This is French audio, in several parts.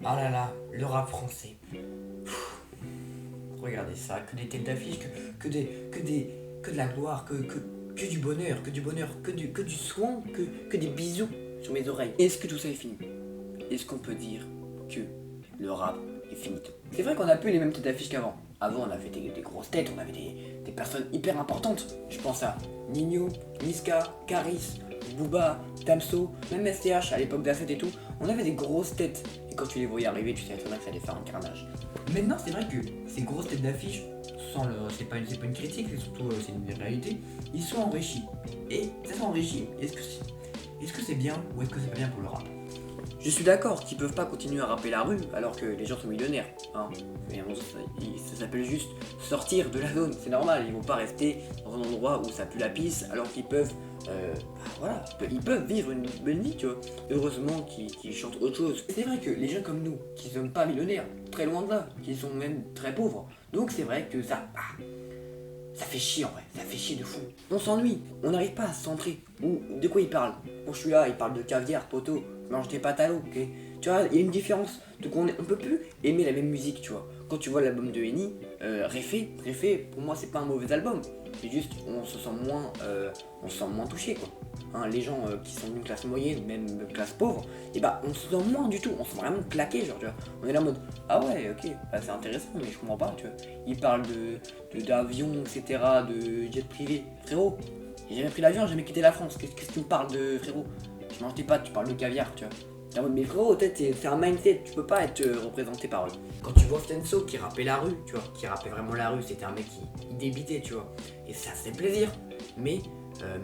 Ah là là, le rap français. Regardez ça, que des têtes d'affiche, que de la gloire, que du bonheur, que du soin, que des bisous sur mes oreilles. Est-ce que tout ça est fini? Est-ce qu'on peut dire que le rap est finito? C'est vrai qu'on a plus les mêmes têtes d'affiche qu'avant. Avant, on avait des grosses têtes, on avait des personnes hyper importantes. Je pense à Nino, Niska, Karis, Booba, Damso, même STH à l'époque d'Asset et tout. On avait des grosses têtes. Et quand tu les voyais arriver, tu savais très bien que ça allait faire un carnage. Maintenant, c'est vrai que ces grosses têtes d'affiche, c'est pas une critique, c'est surtout c'est une réalité, ils sont enrichis. Et ça sont enrichis, est-ce que c'est bien ou est-ce que c'est pas bien pour le rap? Je suis d'accord qu'ils peuvent pas continuer à rapper la rue alors que les gens sont millionnaires. Hein. Mais bon, ça s'appelle juste sortir de la zone, c'est normal, ils vont pas rester dans un endroit où ça pue la pisse alors qu'ils peuvent. Voilà, ils peuvent vivre une belle vie, tu vois. Heureusement qu'ils chantent autre chose. C'est vrai que les gens comme nous, qui sommes pas millionnaires, très loin de là, qui sont même très pauvres, donc c'est vrai que ça fait chier en vrai, ça fait chier de fou. On s'ennuie, on n'arrive pas à se centrer. Ou de quoi il parle? Bon, je suis là, il parle de caviar, poteau, mange tes pâtes à l'eau, ok? Tu vois, il y a une différence. Donc on peut plus aimer la même musique, tu vois. Quand tu vois l'album de Eni, Réfé, pour moi c'est pas un mauvais album. C'est juste, on se sent moins touché quoi. Hein, les gens qui sont d'une classe moyenne, même classe pauvre, et bah on se sent moins du tout, on se sent vraiment claqué, genre tu vois. On est là en mode, ah ouais, ok, bah, c'est intéressant, mais je comprends pas, tu vois. Il parle d'avion, etc., de jet privé. Frérot, j'ai jamais pris l'avion, j'ai jamais quitté la France. Qu'est-ce que tu me parles de frérot? Je mange tes pâtes, tu parles de caviar, tu vois. T'es en mode, mais frérot, peut-être c'est un mindset, tu peux pas être représenté par eux. Quand tu vois Fianso qui rappait la rue, tu vois, qui rappait vraiment la rue, c'était un mec qui débitait, tu vois. Et ça fait plaisir. Mais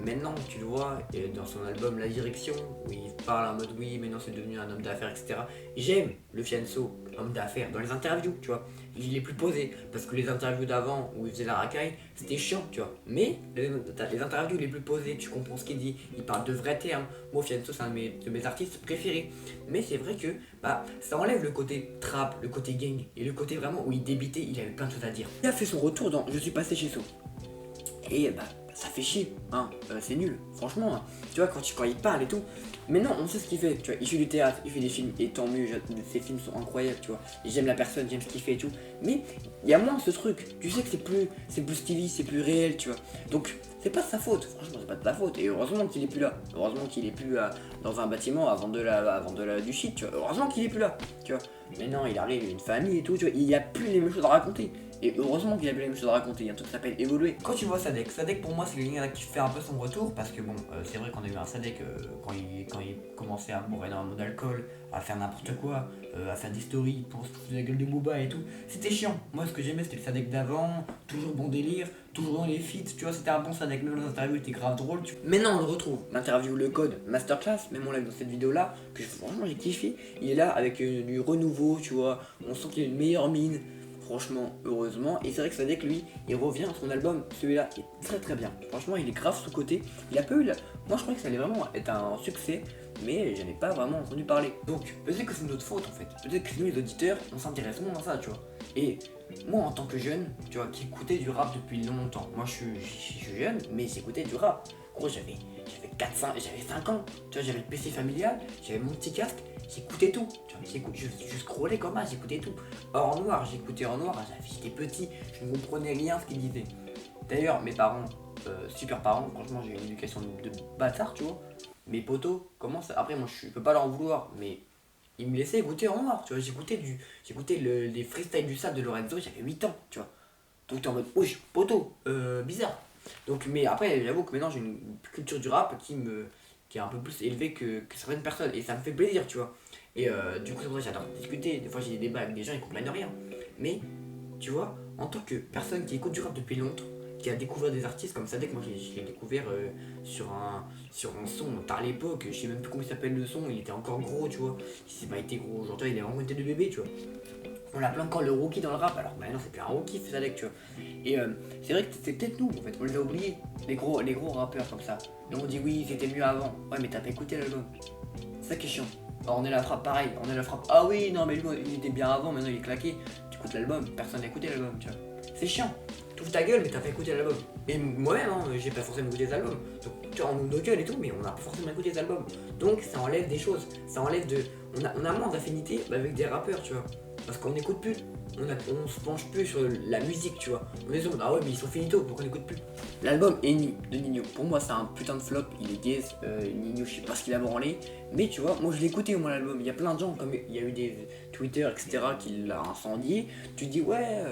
maintenant, tu le vois dans son album La Direction, où il parle en mode oui, maintenant c'est devenu un homme d'affaires, etc. J'aime le Fianso, homme d'affaires, dans les interviews, tu vois. Il est plus posé, parce que les interviews d'avant, où il faisait la racaille, c'était chiant, tu vois. Mais les interviews les plus posées, tu comprends ce qu'il dit, il parle de vrais termes. Moi, Fianso, c'est un de mes artistes préférés. Mais c'est vrai que ça enlève le côté trap, le côté gang, et le côté vraiment où il débitait, il avait plein de choses à dire. Il a fait son retour dans Je suis passé chez So. Et ça fait chier, hein, c'est nul, franchement, hein. Tu vois, quand il parle et tout, maintenant on sait ce qu'il fait, tu vois, il fait du théâtre, il fait des films, et tant mieux, ses films sont incroyables, tu vois, et j'aime la personne, j'aime ce qu'il fait et tout, mais il y a moins ce truc, tu sais que c'est plus stylé, c'est plus réel, tu vois, donc c'est pas de sa faute, franchement c'est pas de ta faute, et heureusement qu'il est plus là, heureusement qu'il est plus dans un bâtiment avant du shit, tu vois, heureusement qu'il est plus là, tu vois, mais non, il arrive, il a une famille et tout, tu vois, il y a plus les mêmes choses à raconter. Et heureusement qu'il y a plus les mêmes choses à raconter, il y a un truc qui s'appelle évoluer. Quand tu vois Sadek pour moi c'est le gars qui fait un peu son retour parce que bon, c'est vrai qu'on a eu un Sadek quand il commençait à boire énormément d'alcool, à faire n'importe quoi, à faire des stories pour se foutre de la gueule de Booba et tout. C'était chiant. Moi ce que j'aimais c'était le Sadek d'avant, toujours bon délire, toujours dans les feats, tu vois, c'était un bon Sadek, même dans l'interview il était grave drôle. Maintenant on le retrouve, l'interview Le Code, Masterclass, même on l'a vu dans cette vidéo là, que franchement j'ai kiffé. Il est là avec du renouveau, tu vois, on sent qu'il a une meilleure mine. Franchement, heureusement. Et c'est vrai que Sadek, lui, il revient à son album. Celui-là est très très bien. Franchement, il est grave sous-côté. Il a pas eu. Moi, je croyais que ça allait vraiment être un succès, mais j'en ai pas vraiment entendu parler. Donc, peut-être que c'est notre faute en fait. Peut-être que nous, les auditeurs, on s'intéresse moins à ça, tu vois. Et moi, en tant que jeune, tu vois, qui écoutait du rap depuis longtemps. Moi, je suis jeune, mais j'écoutais du rap. Gros, j'avais 5 ans. Tu vois, j'avais le PC familial, j'avais mon petit casque. J'écoutais tout, tu vois, je scrollais comme ça, j'écoutais tout. En noir, j'écoutais en noir, j'étais petit, je ne comprenais rien ce qu'ils disaient. D'ailleurs, mes parents, super parents, franchement j'ai eu une éducation de bâtard, tu vois. Mes potos, comment ça. Après, moi je peux pas leur en vouloir, mais ils me laissaient écouter en noir, tu vois. J'écoutais les freestyles du sable de Lorenzo, j'avais 8 ans, tu vois. Donc t'es en mode, oui, poteau, bizarre. Donc, mais après, j'avoue que maintenant j'ai une culture du rap qui est un peu plus élevée que certaines personnes, et ça me fait plaisir, tu vois. Et du coup, c'est pour ça que j'adore discuter. Des fois, j'ai des débats avec des gens, ils comprennent rien. Mais, tu vois, en tant que personne qui écoute du rap depuis longtemps, qui a découvert des artistes comme Sadek, moi je l'ai découvert sur un son tard à l'époque, je sais même plus comment il s'appelle le son, il était encore gros, tu vois. Il s'est pas été gros aujourd'hui, il est vraiment une tête de bébé, tu vois. On l'appelle encore le rookie dans le rap, alors maintenant c'est plus un rookie, c'est Sadek, tu vois. Et c'est vrai que c'est peut-être nous, en fait, on les a oubliés, les gros rappeurs comme ça. Et on dit oui, c'était mieux avant. Ouais, mais t'as pas écouté l'album. C'est ça qui est chiant. Alors, on est la frappe, pareil, on est la frappe. Ah oui, non, mais lui, il était bien avant, maintenant il est claqué. Tu écoutes l'album, personne n'a écouté l'album, tu vois. c'est chiant. T'ouvres ta gueule, mais t'as pas écouté l'album. Et moi-même, hein, j'ai pas forcément écouté les albums. Donc, tu vois, on ouvre nos gueules et tout, mais on n'a pas forcément écouté les albums. Donc, ça enlève des choses. Ça enlève de. On a moins d'affinité avec des rappeurs, tu vois. Parce qu'on n'écoute plus. On se penche plus sur la musique, tu vois. On est ah ouais, mais ils sont finito, donc on n'écoute plus. L'album Eni de Nino, pour moi, c'est un putain de flop. Il est gaze. Nino, je sais pas ce qu'il a branlé. Mais tu vois, moi je l'ai écouté au moins l'album. Il y a plein de gens, comme il y a eu des Twitter, etc., qui l'a incendié. Tu te dis, ouais.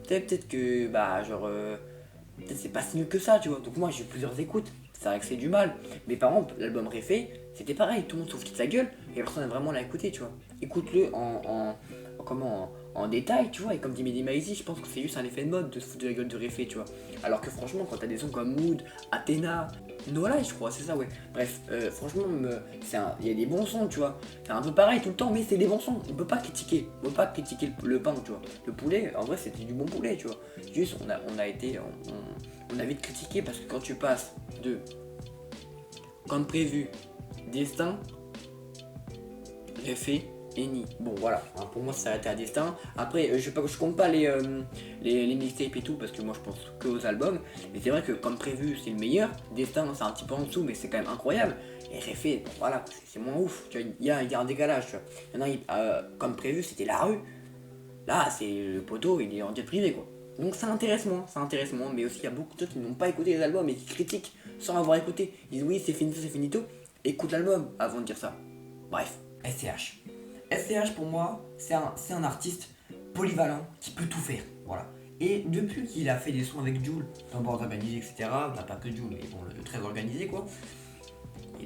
Peut-être que peut-être c'est pas si nul que ça, tu vois. Donc moi j'ai eu plusieurs écoutes, c'est vrai que c'est du mal. Mais par exemple l'album Réfé, c'était pareil, tout le monde s'ouvre toute sa gueule et personne n'a vraiment l'a écouté, tu vois. Écoute-le en détail, tu vois. Et comme dit Mehdi Maizi, je pense que c'est juste un effet de mode de se foutre de la gueule de Réfé, tu vois. Alors que franchement quand t'as des sons comme Mood, Athéna, Nola, je crois, c'est ça, ouais. Bref, franchement, il y a des bons sons, tu vois. C'est un peu pareil tout le temps, mais c'est des bons sons. On peut pas critiquer. On peut pas critiquer le pain, tu vois. Le poulet, en vrai, c'était du bon poulet, tu vois. Juste, on a vite critiqué parce que quand tu passes de comme prévu, Destin, Réfé, Eni. Bon voilà, hein, pour moi ça s'arrêtait à Destin. Après, je compte pas les mixtapes et tout parce que moi je pense que aux albums. Mais c'est vrai que comme prévu c'est le meilleur. Destin c'est un petit peu en dessous mais c'est quand même incroyable. Et Réfé, bon, voilà, c'est moins ouf. Tu vois, il y a un décalage. Tu vois. Maintenant, comme prévu c'était la rue. Là c'est le poteau, il est en jet privé quoi. Donc ça intéresse moins. Mais aussi il y a beaucoup de gens qui n'ont pas écouté les albums et qui critiquent sans avoir écouté. Ils disent oui c'est finito. Écoute l'album avant de dire ça. Bref. SCH. SCH pour moi, c'est un artiste polyvalent qui peut tout faire. Voilà. Et depuis qu'il a fait des sons avec Jul, dans Bord Organisé, etc., bah, pas que Jul, mais bon, le très organisé quoi,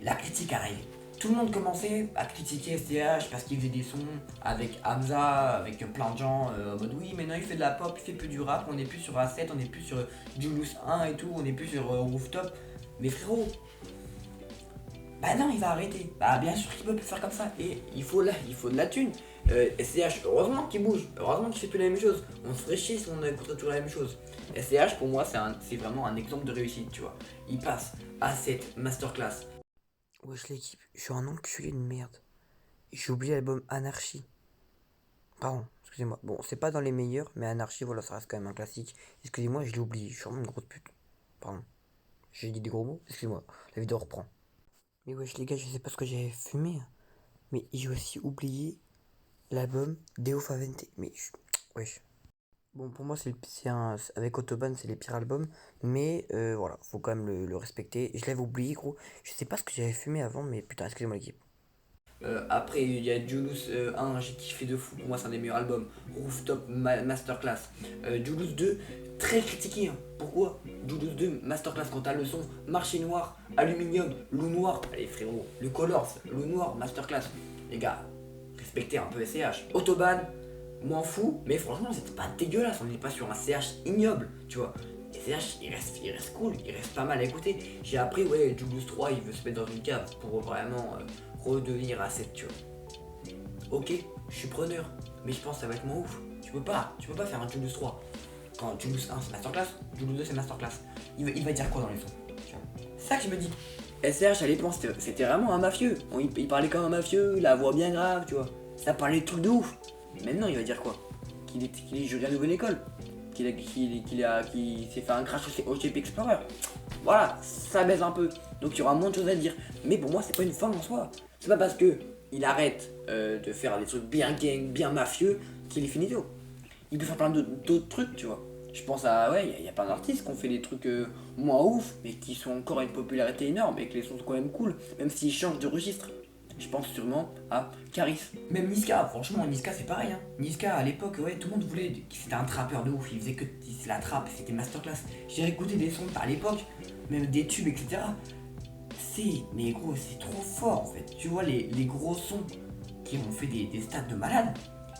la critique arrive. Tout le monde commençait à critiquer SCH parce qu'il faisait des sons avec Hamza, avec plein de gens en mode oui, maintenant il fait de la pop, il fait plus du rap, on n'est plus sur A7, on n'est plus sur Julius 1 et tout, on n'est plus sur Rooftop. Mais frérot, bah non, il va arrêter. Bah bien sûr qu'il peut plus faire comme ça. Et il faut de la thune. SCH, heureusement qu'il bouge. Heureusement qu'il fait plus la même chose. On se ferait chier si on écouterait toujours la même chose. SCH pour moi c'est vraiment un exemple de réussite, tu vois. Il passe à cette masterclass. Wesh l'équipe, je suis un enculé de merde. J'ai oublié l'album Anarchy. Pardon, excusez-moi. Bon, c'est pas dans les meilleurs, mais Anarchy, voilà, ça reste quand même un classique. Excusez-moi, je l'ai oublié. Je suis vraiment une grosse pute. Pardon. J'ai dit des gros mots. Excusez-moi. La vidéo reprend. Mais wesh les gars, je sais pas ce que j'avais fumé, hein. Mais j'ai aussi oublié l'album Deo Favente. Wesh. Bon, pour moi, avec Autobahn, c'est les pires albums. Mais voilà, faut quand même le respecter. Je l'avais oublié, gros. Je sais pas ce que j'avais fumé avant, mais putain, excusez-moi l'équipe. Après, il y a Julius 1, j'ai kiffé de fou. Pour moi, c'est un des meilleurs albums. Rooftop Masterclass. Julius 2, très critiqué, hein. Pourquoi Julius 2, Masterclass, quand t'as le son Marché Noir, Aluminium, Loup Noir. Allez, frérot, le Colors, Loup Noir, Masterclass. Les gars, respectez un peu SCH. Autobahn, m'en fous, mais franchement, c'était pas dégueulasse. On n'est pas sur un CH ignoble, tu vois. SCH, il reste cool, il reste pas mal à écouter. J'ai appris, ouais, Julius 3, il veut se mettre dans une cave pour vraiment redevenir à 7, tu vois. Ok, je suis preneur, mais je pense que ça va être moins ouf. Tu peux pas faire un Julius 3. Quand Julius 1 c'est Masterclass, Julius 2 c'est Masterclass. Il va dire quoi dans les sons, tu vois. C'est ça que je me dis. SRH à l'époque c'était vraiment un mafieux. Il parlait comme un mafieux, la voix bien grave, tu vois. Ça parlait de trucs de ouf. Maintenant il va dire quoi? Qu'il est joli à nouvelle école. Qu'il s'est fait un crash au GP Explorer. Voilà, ça baise un peu. Donc il y aura moins de choses à dire. Mais pour moi c'est pas une fin en soi. C'est pas parce que il arrête de faire des trucs bien gang, bien mafieux qu'il est finito. Il peut faire plein d'autres trucs, tu vois. Je pense à, ouais, il y a plein d'artistes qui ont fait des trucs moins ouf, mais qui sont encore à une popularité énorme et que les sons sont quand même cool, même s'ils changent de registre. Je pense sûrement à Caris. Même Niska, franchement, Niska c'est pareil, hein. Niska à l'époque, ouais, tout le monde voulait, c'était un trappeur de ouf, il faisait que la trappe, c'était masterclass. J'ai écouté des sons à l'époque, même des tubes, etc. Mais gros, c'est trop fort en fait. Tu vois, les gros sons qui ont fait des stats de malades.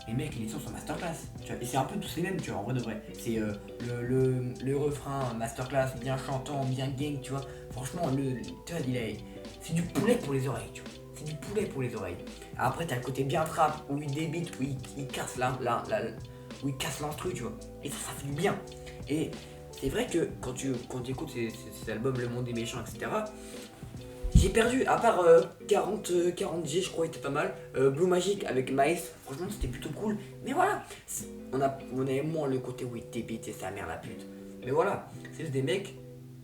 Les mecs, les sons sont masterclass, tu vois, et c'est un peu tous les mêmes, tu vois, en vrai de vrai. C'est le refrain masterclass, bien chantant, bien gang, tu vois. Franchement, tu vois, c'est du poulet pour les oreilles, tu vois. C'est du poulet pour les oreilles. Après, t'as le côté bien trap, où il débite, où il casse où il casse l'instru, tu vois. Et ça fait du bien. Et c'est vrai que quand tu écoutes ces albums Le Monde des Méchants, etc., j'ai perdu, à part 40G je crois était pas mal, Blue Magic avec Maïs, franchement c'était plutôt cool, mais voilà, on avait moins le côté où il débitait sa mère la pute. Mais voilà, c'est juste des mecs,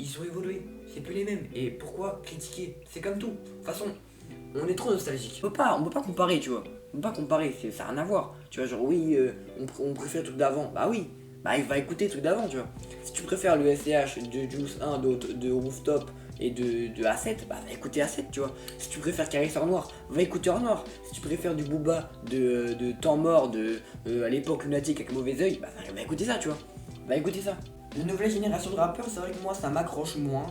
ils ont évolué, c'est plus les mêmes, et pourquoi critiquer? C'est comme tout, de toute façon, on est trop nostalgique. On peut pas comparer, tu vois, on peut pas comparer, ça n'a rien à voir, tu vois, genre oui, on préfère le truc d'avant, bah oui, bah il va écouter le truc d'avant, tu vois. Si tu préfères le SCH de Juice 1, de Rooftop, et de A7, bah va écouter A7, tu vois. Si tu préfères Caris Hors Noir, va écouter Hors Noir. Si tu préfères du Booba, de Temps Mort, à l'époque lunatique avec Mauvais Oeil, bah va écouter ça, tu vois. Va écouter ça. La nouvelle génération de rappeurs, c'est vrai que moi ça m'accroche moins,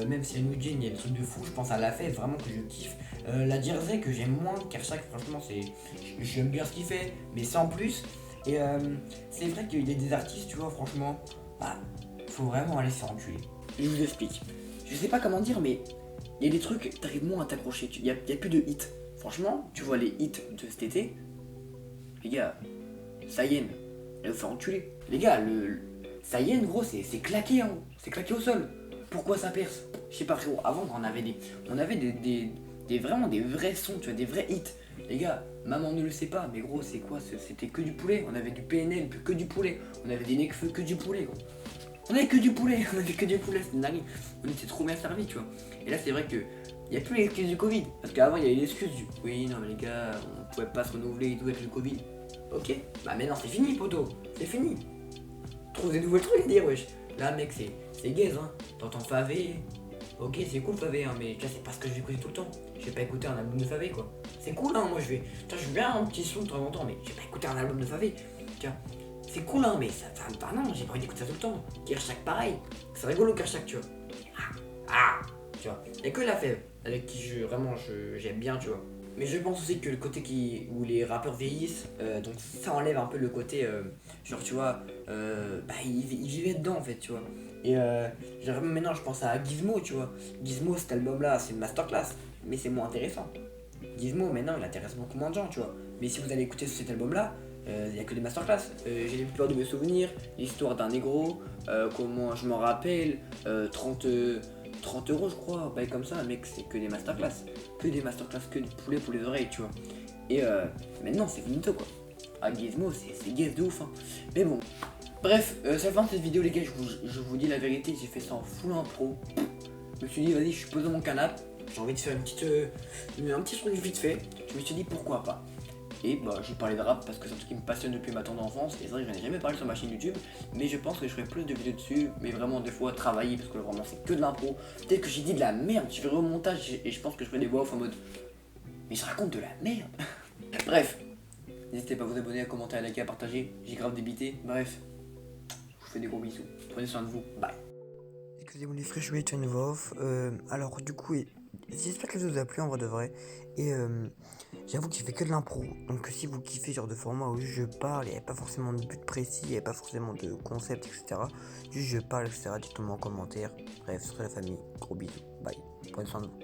même si à New Gen il y a des trucs de fou, je pense à La Fête vraiment que je kiffe. La Jersey que j'aime moins, Kershak franchement j'aime bien ce qu'il fait, mais sans plus. Et c'est vrai qu'il y a des artistes, tu vois, franchement, bah faut vraiment aller se faire enculer. Je vous explique. Je sais pas comment dire, mais il y a des trucs, t'arrives moins à t'accrocher. Il y a plus de hits. Franchement, tu vois les hits de cet été, les gars, Sayen, elle va faire enculer. Les gars, le Sayen, gros, c'est claqué, hein. C'est claqué au sol. Pourquoi ça perce? Je sais pas, frérot. Avant, on avait vraiment des vrais sons, tu vois, des vrais hits. Les gars, maman ne le sait pas, mais gros, c'est quoi? C'était que du poulet. On avait du PNL, que du poulet. On avait des Nekfeu, que du poulet, gros. On avait que du poulet, c'était une dinguerie. On était trop bien servis, tu vois. Et là, c'est vrai que il n'y a plus l'excuse du Covid. Parce qu'avant, il y avait l'excuse du oui, non, mais les gars, on pouvait pas se renouveler et tout avec le Covid. Ok, bah maintenant, c'est fini, poto. C'est fini. Trouve des nouveaux trucs à dire, wesh. Là, mec, c'est gaze, hein. T'entends Favé. Ok, c'est cool, Favé, hein, mais tu vois, c'est pas ce que je vais écouter tout le temps. Je vais pas écouter un album de Favé, quoi. C'est cool, hein, moi, je veux bien un petit son de temps en temps, mais je vais pas écouter un album de Favé. Tu vois. C'est cool hein, mais ça bah non, j'ai pas envie d'écouter ça tout le temps. Kershak pareil, c'est rigolo Kershak, tu vois. Tu vois. Y'a que La Fève avec qui j'aime bien, tu vois. Mais je pense aussi que le côté où les rappeurs vieillissent, donc ça enlève un peu le côté, genre tu vois, bah ils vivaient dedans en fait, tu vois. Et genre maintenant je pense à Gizmo, tu vois. Gizmo, cet album là, c'est une masterclass, mais c'est moins intéressant. Gizmo maintenant il intéresse beaucoup moins de gens, tu vois. Mais si vous allez écouter cet album là, il n'y a que des masterclass. J'ai plus peur de mes souvenirs, l'histoire d'un négro, comment je m'en rappelle, 30 euros je crois, bah comme ça, mec, c'est que des masterclass. Que des masterclass, que du poulet pour les oreilles, tu vois. Et maintenant c'est finito quoi. Ah Gizmo, c'est gaze de ouf, hein. Mais bon. Bref, ça fin de cette vidéo les gars, je vous dis la vérité, j'ai fait ça en full impro. Je me suis dit vas-y, je suis posé dans mon canapé, j'ai envie de faire un petit truc vite fait. Je me suis dit pourquoi pas. Et bah j'ai parlé de rap parce que c'est un truc qui me passionne depuis ma tendre enfance. Et c'est vrai que j'en ai jamais parlé sur ma chaîne YouTube. Mais je pense que je ferai plus de vidéos dessus. Mais vraiment des fois travailler parce que vraiment c'est que de l'impro. Peut-être que j'ai dit de la merde, je ferai au montage et je pense que je ferai des voix off en mode mais je raconte de la merde. Bref, n'hésitez pas à vous abonner, à commenter, à liker, à partager. J'ai grave débité. Bref, je vous fais des gros bisous. Prenez soin de vous. Bye. Excusez-moi les frères, je vais une voix off. Alors du coup, j'espère que ça vous a plu en vrai de vrai. Et j'avoue que j'ai fait que de l'impro. Donc si vous kiffez ce genre de format où je parle, il n'y a pas forcément de but précis, il n'y a pas forcément de concept, etc. Juste je parle, etc. Dites-moi en commentaire. Bref, ce serait la famille. Gros bisous. Bye. Prenez soin de vous.